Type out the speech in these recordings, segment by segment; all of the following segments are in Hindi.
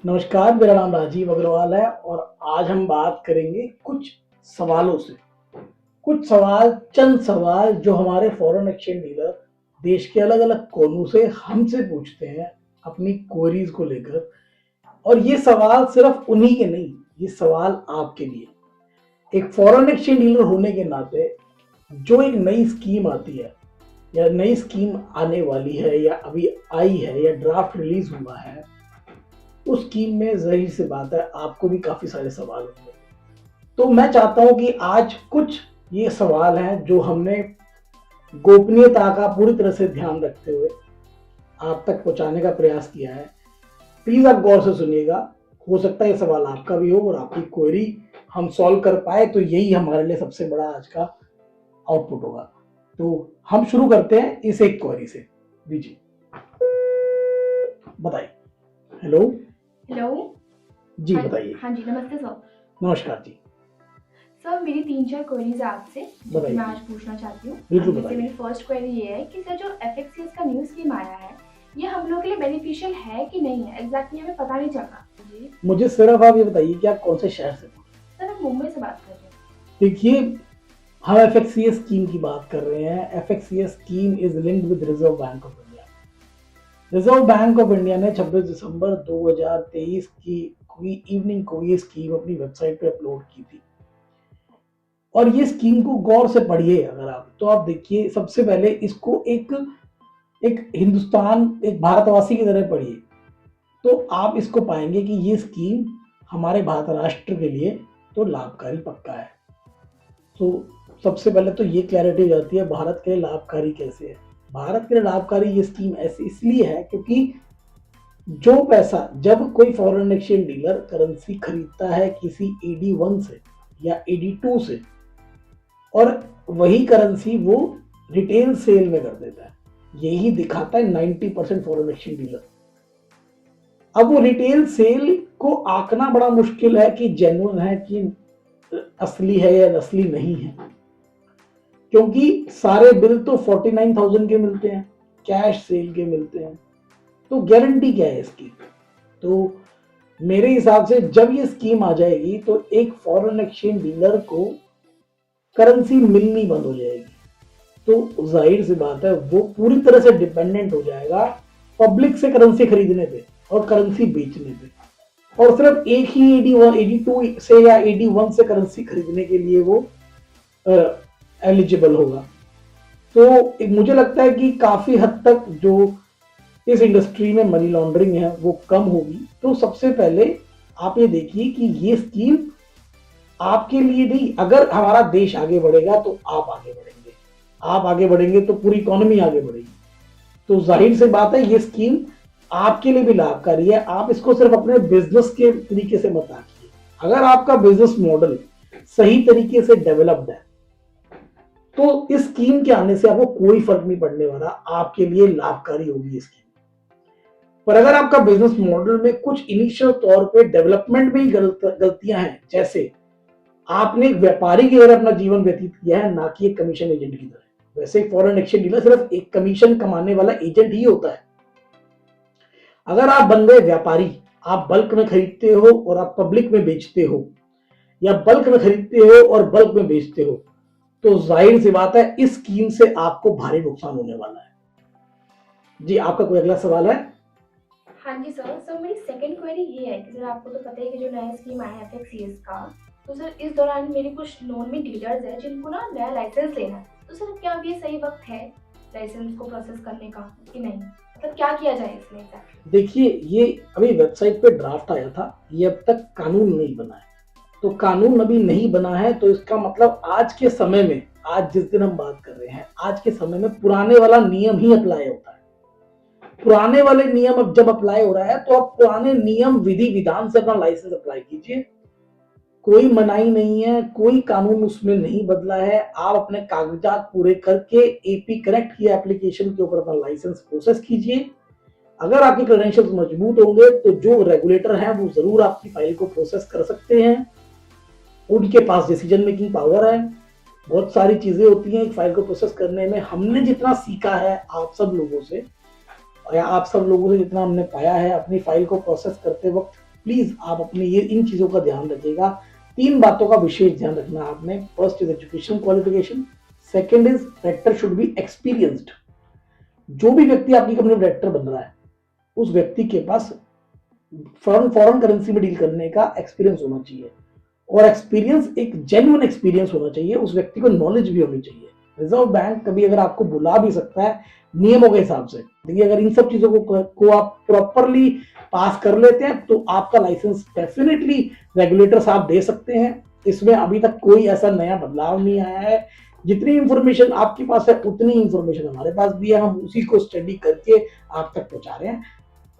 नमस्कार, मेरा नाम राजीव अग्रवाल है और आज हम बात करेंगे कुछ सवालों से। कुछ सवाल, चंद सवाल जो हमारे फॉरेन एक्सचेंज डीलर देश के अलग-अलग कोनों से हमसे पूछते हैं अपनी क्वेरीज को लेकर। और ये सवाल सिर्फ उन्हीं के नहीं, ये सवाल आपके लिए। एक फॉरेन एक्सचेंज डीलर होने के नाते जो एक नई स्कीम आती है या नई स्कीम आने वाली है या अभी आई है या ड्राफ्ट रिलीज हुआ है, उस स्कीम में ज़ाहिर सी बात है आपको भी काफ़ी सारे सवाल होंगे। तो मैं चाहता हूँ कि आज कुछ ये सवाल हैं जो हमने गोपनीयता का पूरी तरह से ध्यान रखते हुए आप तक पहुँचाने का प्रयास किया है। प्लीज़ आप गौर से सुनिएगा, हो सकता है ये सवाल आपका भी हो और आपकी क्वेरी हम सॉल्व कर पाए, तो यही हमारे लिए सबसे बड़ा आज का आउटपुट होगा। तो हम शुरू करते हैं इस एक क्वेरी से। जी बताइए। हेलो। हेलो। जी बताइए। हाँ जी, नमस्ते सर। नमस्कार जी। सर मेरी 3-4 क्वेरीज है आपसे जो कि मैं आज पूछना चाहती हूँ। बिल्कुल जैसे बताइए। मेरी फर्स्ट क्वेरी ये है कि सर जो एफएक्सीएस का न्यू स्कीम आया है ये हम लोग के लिए बेनिफिशियल है कि नहीं है, एग्जैक्टली हमें पता नहीं चल रहा जी। मुझे सिर्फ आप ये बताइए कि आप कौन से शहर से बोल रहे हैं? सर हम मुंबई से बात कर रहे हैं। देखिए, हम एफएक्सीएस स्कीम की बात कर रहे हैं। FXCS scheme is linked with Reserve Bank of India. Reserve Bank of India ने 26 दिसंबर 2023 की इवनिंग को ये स्कीम अपनी वेबसाइट पे अपलोड की थी। और ये स्कीम को गौर से पढ़िए अगर आप, तो आप देखिए सबसे पहले इसको एक एक हिंदुस्तान, एक भारतवासी की तरह पढ़िए, तो आप इसको पाएंगे कि ये स्कीम हमारे भारत राष्ट्र के लिए तो लाभकारी पक्का है। तो सबसे पहले तो ये क्लैरिटी हो जाती है भारत के लिए लाभकारी कैसे है। भारत के लिए लाभकारी ये स्कीम ऐसी इसलिए है क्योंकि जो पैसा, जब कोई फॉरेन एक्सचेंज डीलर करेंसी खरीदता है किसी AD1 से या AD2 से, और वही करेंसी वो रिटेल सेल में कर देता है, यही दिखाता है 90% फॉरेन एक्सचेंज डीलर। अब वो रिटेल सेल को आंकना बड़ा मुश्किल है कि जेन्युइन है, कि असली है या असली नहीं है, क्योंकि सारे बिल तो 49,000 के मिलते हैं, कैश सेल के मिलते हैं, तो गारंटी क्या है इसकी। तो मेरे हिसाब से जब ये स्कीम आ जाएगी तो एक फॉरेन एक्सचेंज डीलर को करेंसी मिलनी बंद हो जाएगी, तो जाहिर सी बात है वो पूरी तरह से डिपेंडेंट हो जाएगा पब्लिक से करेंसी खरीदने पे और करेंसी बेचने पे, और सिर्फ एक ही AD1 AD2 से या AD1 से करेंसी खरीदने के लिए वो एलिजिबल होगा। तो मुझे लगता है कि काफी हद तक जो इस इंडस्ट्री में मनी लॉन्ड्रिंग है वो कम होगी। तो सबसे पहले आप ये देखिए कि ये स्कीम आपके लिए नहीं, अगर हमारा देश आगे बढ़ेगा तो आप आगे बढ़ेंगे, आप आगे बढ़ेंगे तो पूरी इकोनॉमी आगे बढ़ेगी। तो जाहिर सी बात है ये स्कीम आपके लिए भी लाभकारी है। आप इसको सिर्फ अपने बिजनेस के तरीके से मत आंकिए। अगर आपका बिजनेस मॉडल सही तरीके से डेवलप्ड है तो इस स्कीम के आने से आपको कोई फर्क नहीं पड़ने वाला, आपके लिए लाभकारी होगी स्कीम। पर अगर आपका बिजनेस मॉडल में कुछ इनिशियल तौर पे डेवलपमेंट में ही गलतियां हैं, जैसे आपने एक व्यापारी की तरह अपना जीवन व्यतीत किया है, ना कि एक कमीशन एजेंट की तरह। वैसे एक फॉरेन एक्सचेंज डीलर सिर्फ एक कमीशन कमाने वाला एजेंट ही होता है। अगर आप बन गए व्यापारी, आप बल्क में खरीदते हो और आप पब्लिक में बेचते हो, या बल्क में खरीदते हो और बल्क में बेचते हो, तो जाहिर सी बात है इस स्कीम से आपको भारी नुकसान होने वाला है। जी, आपका कोई अगला सवाल है? हाँ जी सर। सर मेरी सेकंड क्वेरी ये है कि सर आपको तो पता है कि जो नया स्कीम आया है एफएक्सीएस का, तो सर इस दौरान मेरे कुछ नोन में डीलर्स है जिनको ना नया लाइसेंस लेना है, तो सर क्या अब ये सही वक्त है लाइसेंस को प्रोसेस करने का कि नहीं, मतलब क्या किया जाए इसमें एग्जैक्टली। देखिए, ये अभी वेबसाइट पे ड्राफ्ट आया था, ये अब तक कानून नहीं बना है। तो कानून अभी नहीं बना है तो इसका मतलब आज के समय में, आज जिस दिन हम बात कर रहे हैं, आज के समय में पुराने वाला नियम ही अप्लाई होता है। पुराने वाले नियम अब जब अप्लाई हो रहा है तो आप पुराने नियम विधि विधान से अपना लाइसेंस अप्लाई कीजिए। कोई मनाही नहीं है, कोई कानून उसमें नहीं बदला है। आप अपने कागजात पूरे करके AP कनेक्ट की एप्लीकेशन के ऊपर अपना लाइसेंस प्रोसेस कीजिए। अगर आपके क्रेडेंशियल्स मजबूत होंगे तो जो रेगुलेटर हैं वो जरूर आपकी फाइल को प्रोसेस कर सकते हैं। उनके पास डिसीजन मेकिंग पावर है। बहुत सारी चीजें होती हैं एक फाइल को प्रोसेस करने में। हमने जितना सीखा है आप सब लोगों से, या आप सब लोगों से जितना हमने पाया है अपनी फाइल को प्रोसेस करते वक्त, प्लीज आप अपने ये इन चीजों का ध्यान रखिएगा। 3 बातों का विशेष ध्यान रखना आपने। First is education qualification, second is director should be experienced. जो भी व्यक्ति आपकी कंपनी में डायरेक्टर बन रहा है उस व्यक्ति के पास फॉरेन करेंसी में डील करने का एक्सपीरियंस होना चाहिए, और एक्सपीरियंस एक जेन्युइन एक्सपीरियंस होना चाहिए, उस व्यक्ति को नॉलेज भी होनी चाहिए। रिजर्व बैंक कभी अगर आपको बुला भी सकता है नियमों के हिसाब से, देखिए अगर इन सब चीजों को आप प्रॉपरली पास कर लेते हैं तो आपका लाइसेंस डेफिनेटली रेगुलेटर साहब दे सकते हैं। इसमें अभी तक कोई ऐसा नया बदलाव नहीं आया है। जितनी इंफॉर्मेशन आपके पास है उतनी इंफॉर्मेशन हमारे पास भी है, हम उसी को स्टडी करके आप तक पहुंचा रहे हैं।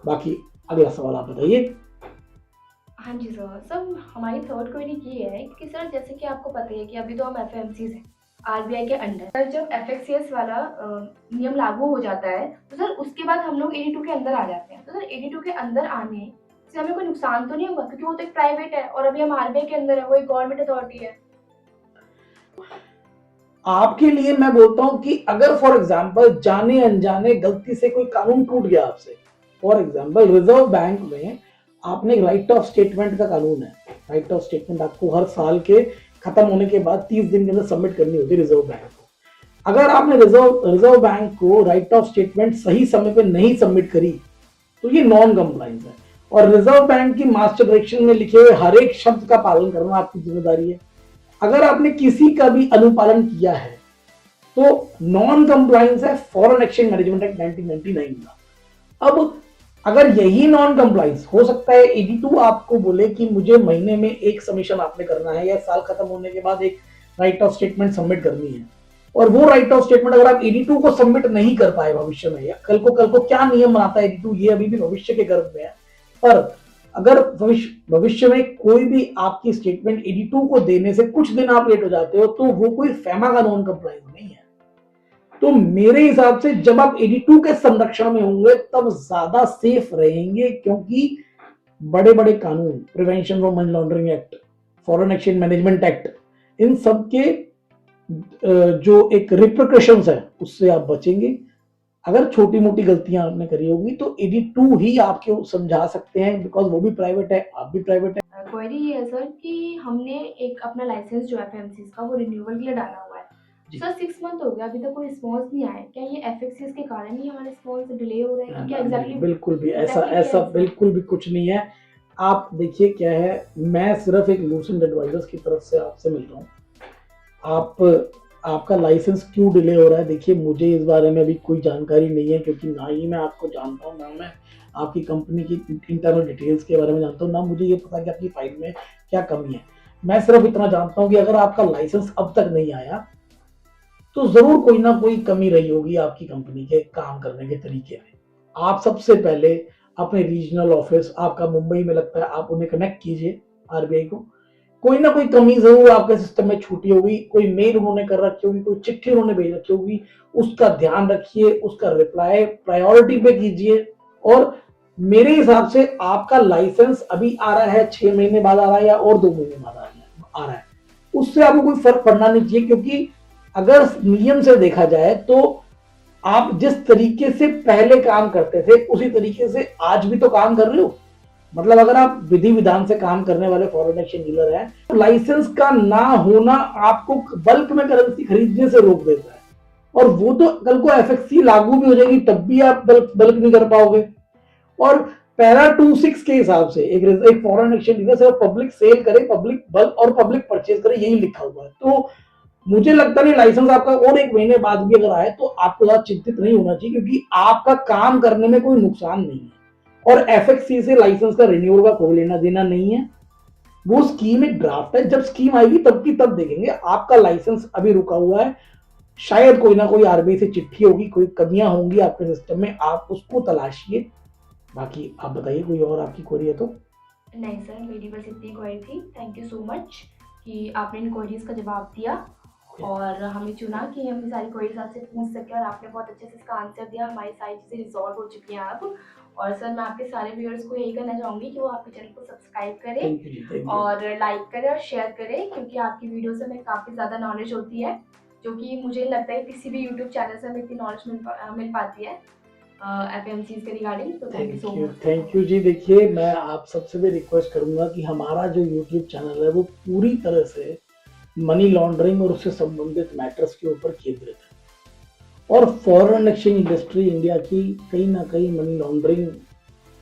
बाकी अगला सवाल आप बताइए। हाँ जी सर। सर हमारी थर्ड क्वेरी ये है कि सर जैसे कि आपको पता है कि अभी तो हम एफएमसीज हैं आरबीआई के अंडर। सर जब एफएक्सीएस वाला नियम लागू हो जाता है तो सर उसके बाद हम लोग 82 के अंदर आ जाते हैं। तो सर 82 के अंदर आने से हमें कोई नुकसान तो नहीं होगा, क्योंकि वो तो एक प्राइवेट है और अभी हम आरबीआई के अंदर है, वो एक गवर्नमेंट अथॉरिटी है। आपके लिए मैं बोलता हूं कि अगर फॉर एग्जाम्पल जाने अनजाने गलती से कोई कानून टूट गया आपसे, फॉर एग्जाम्पल रिजर्व बैंक में आपने राइट ऑफ स्टेटमेंट का कानून है। राइट ऑफ स्टेटमेंट आपको हर साल के खत्म होने के बाद 30 दिन के अंदर सबमिट करनी होती है रिजर्व बैंक को। अगर आपने रिजर्व बैंक को राइट ऑफ स्टेटमेंट सही समय पे नहीं सबमिट करी तो ये नॉन कंप्लाइंस है, और रिजर्व बैंक की मास्टर डायरेक्शन में लिखे हुए हर एक शब्द का पालन करना आपकी जिम्मेदारी है। अगर आपने किसी का भी अनुपालन किया है तो नॉन कंप्लायंस है फॉरेन एक्सचेंज मैनेजमेंट एक्ट 1999 का। अब अगर यही नॉन कंप्लायंस हो सकता है 82 आपको बोले कि मुझे महीने में एक सबमिशन आपने करना है या साल खत्म होने के बाद एक राइट ऑफ स्टेटमेंट सबमिट करनी है, और वो राइट ऑफ स्टेटमेंट अगर आप 82 को सबमिट नहीं कर पाए भविष्य में, या कल को क्या नियम बनाता है 82 ये अभी भी भविष्य के गर्भ में है, पर अगर भविष्य में कोई भी आपकी स्टेटमेंट 82 को देने से कुछ दिन आप लेट हो जाते हो तो वो कोई फैमा का नॉन कंप्लायंस नहीं है। तो मेरे हिसाब से जब आप 82 के संरक्षण में होंगे तब ज्यादा सेफ रहेंगे, क्योंकि बड़े बड़े कानून, Prevention of Money Laundering Act, Foreign Exchange Management Act, इन सब के जो एक रिप्रिकॉशंस है उससे आप बचेंगे। अगर छोटी मोटी गलतियां आपने करी होगी तो 82 ही आपके समझा सकते हैं, बिकॉज वो भी प्राइवेट है, आप भी प्राइवेट है। क्वेरी ये है सर कि हमने एक अपना लाइसेंस जो एफएमसीज का वो रिन्यूअल के लिए डाला हुआ है। सर 6 मंथ हो गया, अभी तक कोई रिस्पॉन्स नहीं आया। क्या ये एफएक्सीएस के कारण ही हमारा रिस्पॉन्स डिले हो रहा है कि क्या एग्जैक्टली? बिल्कुल भी ऐसा बिल्कुल भी कुछ नहीं है। आप देखिए क्या है, मैं सिर्फ एक लूसेंट एडवाइजर्स की तरफ से आपसे मिल रहा हूँ। आप आपका लाइसेंस क्यों डिले हो रहा है, देखिए मुझे इस बारे में अभी कोई जानकारी नहीं है, क्योंकि ना ही मैं आपको जानता हूँ, ना मैं आपकी कंपनी की इंटरनल डिटेल्स के बारे में जानता हूँ, ना मुझे ये पता कि आपकी फाइल में क्या कमी है। मैं सिर्फ इतना जानता हूँ कि अगर आपका लाइसेंस अब तक नहीं आया तो जरूर कोई ना कोई कमी रही होगी आपकी कंपनी के काम करने के तरीके में। आप सबसे पहले अपने रीजनल ऑफिस, आपका मुंबई में लगता है, आप उन्हें कनेक्ट कीजिए आरबीआई को। कोई ना कोई कमी जरूर आपके सिस्टम में छूटी होगी, कोई मेल उन्होंने कर रखी होगी, कोई चिट्ठी उन्होंने भेज रखी होगी, उसका ध्यान रखिए, उसका रिप्लाई प्रायोरिटी पे कीजिए। और मेरे हिसाब से आपका लाइसेंस अभी आ रहा है 6 महीने बाद आ रहा है या और 2 महीने बाद आ रहा है, उससे आपको कोई फर्क पड़ना नहीं चाहिए, क्योंकि अगर नियम से देखा जाए तो आप जिस तरीके से पहले काम करते थे उसी तरीके से आज भी तो काम कर रहे हो। मतलब अगर आप विधि विधान से काम करने वाले फॉरेन एक्सचेंज डीलर हैं तो लाइसेंस का ना होना आपको बल्क में करेंसी खरीदने से रोक देता है, और वो तो कल को एफएक्सी लागू भी हो जाएगी तब भी आप बल्क नहीं कर पाओगे। और पैरा 26 के हिसाब से एक फॉरेन एक्सचेंज डीलर सिर्फ पब्लिक सेल करे, पब्लिक बल्क और पब्लिक परचेज करे, यही लिखा हुआ है। तो मुझे लगता नहीं लाइसेंस आपका और 1 महीने बाद भी अगर आए तो आपको ज्यादा चिंतित नहीं होना चाहिए, क्योंकि आपका काम करने में कोई नुकसान नहीं है, और एफएक्सी से लाइसेंस का रिन्यूअल का कोई लेना देना नहीं है। वो स्कीम एक ड्राफ्ट है, जब स्कीम आएगी तब की तब देखेंगे। आपका लाइसेंस अभी रुका हुआ है, शायद कोई ना कोई आरबीआई से चिट्ठी होगी, कोई कमियां होंगी आपके सिस्टम में, आप उसको तलाशिए। बाकी आप बताइए कोई और आपकी क्वेरी है तो। नहीं सर, मेरी बस इतनी क्वेरी थी। थैंक यू सो मच कि आपने इन क्वेरीज का जवाब दिया और हमें चुना कि हम सारी क्वेरीज आपसे पूछ सकें, और आपने बहुत अच्छे से इसका आंसर दिया। हमारी सारी चीज़ें रिजॉल्व हो चुकी हैं अब। और सर मैं आपके सारे व्यूअर्स को यही कहना चाहूँगी कि वो आपके चैनल को सब्सक्राइब करें और लाइक करें और शेयर करें, क्योंकि आपकी वीडियो से हमें काफ़ी ज़्यादा नॉलेज होती है, जो कि मुझे लगता है किसी भी यूट्यूब चैनल से हमें इतनी नॉलेज मिल पाती है। एफएमसीज के रिगार्डिंग। तो thank you so much. Thank you ji. देखिए, मैं आप सबसे भी रिक्वेस्ट करूंगा कि हमारा जो यूट्यूब चैनल है वो पूरी तरह से मनी लॉन्ड्रिंग और उससे संबंधित मैटर्स के ऊपर केंद्रित है। और फॉरेन एक्सचेंज इंडस्ट्री इंडिया की कहीं ना कहीं मनी लॉन्ड्रिंग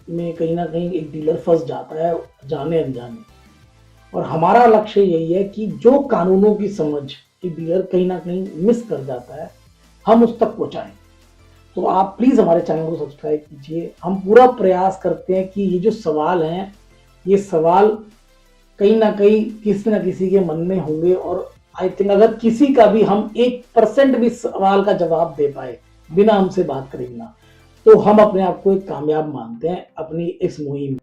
में कहीं ना कहीं एक डीलर फंस जाता है, जाने अनजाने। और हमारा लक्ष्य यही है कि जो कानूनों की समझ एक डीलर कहीं ना कहीं मिस कर जाता है, हम उस तक पहुंचाएं। तो आप प्लीज हमारे चैनल को सब्सक्राइब कीजिए। हम पूरा प्रयास करते हैं कि ये जो सवाल हैं, ये सवाल कहीं ना किसी के मन में होंगे। और आई थिंक अगर किसी का भी हम 1% भी सवाल का जवाब दे पाए बिना हमसे बात करे ना, तो हम अपने आप को एक कामयाब मानते हैं अपनी इस मुहिम में।